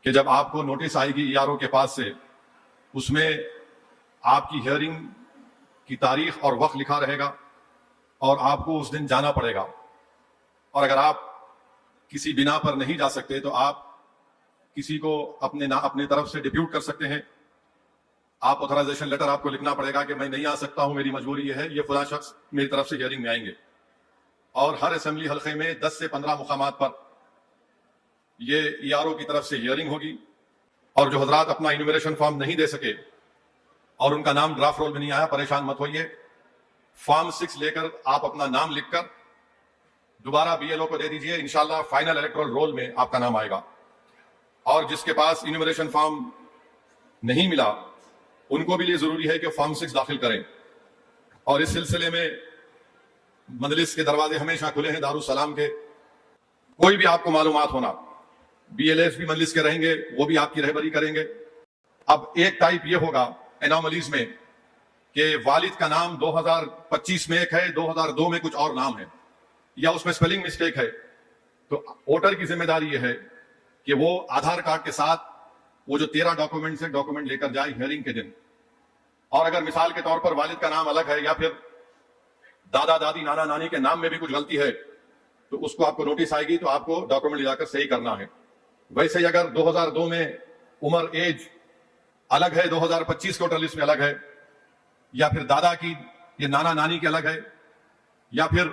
کہ جب آپ کو نوٹس آئے گی ERO کے پاس سے، اس میں آپ کی ہیئرنگ کی تاریخ اور وقت لکھا رہے گا اور آپ کو اس دن جانا پڑے گا. اور اگر آپ کسی بنا پر نہیں جا سکتے تو آپ کسی کو اپنے طرف سے ڈپیوٹ کر سکتے ہیں. آپ آتھرائزیشن لیٹر آپ کو لکھنا پڑے گا کہ میں نہیں آ سکتا ہوں، میری مجبوری یہ ہے، یہ فلاں شخص میری طرف سے ہیئرنگ میں آئیں گے. اور ہر اسمبلی حلقے میں 10 سے 15 مقامات پر یہ ERO کی طرف سے ہیئرنگ ہوگی. اور جو حضرات اپنا انیمیریشن فارم نہیں دے سکے اور ان کا نام ڈرافٹ رول میں نہیں آیا، پریشان مت ہوئیے. فارم 6 لے کر آپ اپنا نام لکھ کر دوبارہ BLO کو دے دیجئے، انشاءاللہ فائنل الیکٹرل رول میں آپ کا نام آئے گا. اور جس کے پاس انیمیریشن فارم نہیں ملا، ان کو بھی یہ ضروری ہے کہ فارم 6 داخل کریں. اور اس سلسلے میں مجلس کے دروازے ہمیشہ کھلے ہیں دارالسلام کے. کوئی بھی آپ کو معلومات ہونا، BLS بھی مجلس کے رہیں گے، وہ بھی آپ کی رہبری کریں گے. اب ایک ٹائپ یہ ہوگا انوملیز میں کہ والد کا نام 2025 میں ایک ہے، 2002 میں کچھ اور نام ہے، یا اس میں سپیلنگ مسٹیک ہے. تو ووٹر کی ذمہ داری یہ ہے کہ وہ آدھار کارڈ کے ساتھ وہ جو 13 ڈاکومنٹ سے ڈاکومنٹ لے کر جائے ہیئرنگ کے دن. اور اگر مثال کے طور پر والد کا نام الگ ہے یا پھر دادا دادی نانا نانی کے نام میں بھی کچھ غلطی ہے تو اس کو آپ کو نوٹس آئے گی تو آپ کو ڈاکومنٹ لے جا کر صحیح کرنا ہے. ویسے ہی اگر 2002 میں عمر ایج الگ ہے، 2025 کے ووٹر لسٹ میں الگ ہے، یا پھر دادا کی یہ نانا نانی کے الگ ہے، یا پھر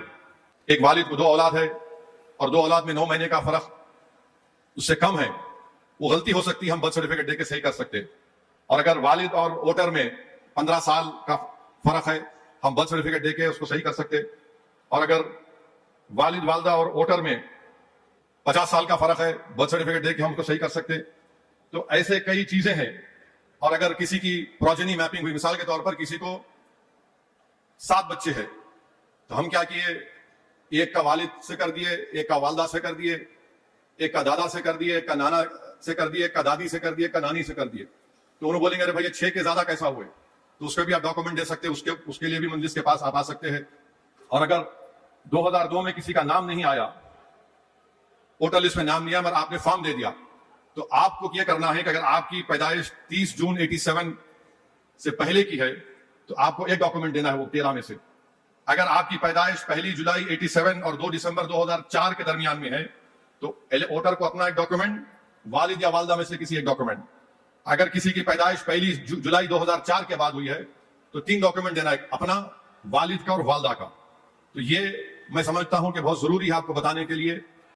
ایک والد کو 2 اولاد ہے اور 2 اولاد میں 9 مہینے کا فرق اس سے کم ہے، وہ غلطی ہو سکتی ہے، ہم برتھ سرٹیفکیٹ دے کے صحیح کر سکتے. اور اگر والد اور ووٹر میں 15 سال کا فرق ہے، ہم برتھ سرٹیفکیٹ دے کے اس کو صحیح کر سکتے. اور اگر والد والدہ اور ووٹر میں 50 سال کا فرق ہے، برتھ سرٹیفکیٹ دے کے ہم اس کو صحیح کر سکتے. تو ایسے کئی چیزیں ہیں. اور اگر کسی کی پروجنی میپنگ ہوئی، مثال کے طور پر کسی کو 7 بچے ہیں، تو ہم کیا کیے، ایک کا والد سے کر دیے، ایک کا والدہ سے کر دیے، ایک کا دادا سے کر دیے، ایک کا نانا سے کر دیے، ایک کا دادی سے کر دیے، ایک کا نانی سے کر دیے. تو انہوں بولیں گے ارے بھائی 6 کے زیادہ کیسا ہوئے، تو اس پہ بھی آپ ڈاکومنٹ دے سکتے، اس کے لیے بھی مجلس کے پاس آپ آ سکتے ہیں. اور اگر 2002 میں کسی کا نام نہیں آیا، ووٹر لسٹ میں نام نہیں آیا مگر آپ نے فارم دے دیا، تو آپ کو یہ کرنا ہے کہ اگر آپ کی پیدائش 30 جون 87 سے پہلے کی ہے تو آپ کو ایک ڈاکومنٹ دینا ہے وہ 13 میں سے. اگر آپ کی پیدائش 1 جولائی 87 اور 2 دسمبر 2004 کے درمیان میں ہے تو ووٹر کو اپنا ایک ڈاکومنٹ، والد یا والدہ میں سے کسی ایک ڈاکومنٹ. اگر کسی کی پیدائش 1 جولائی 2004 کے بعد ہوئی ہے تو 3 ڈاکومنٹ دینا ہے، اپنا، والد کا اور والدہ کا. تو یہ میں سمجھتا ہوں کہ بہت ضروری ہے آپ کو بتانے کے لیے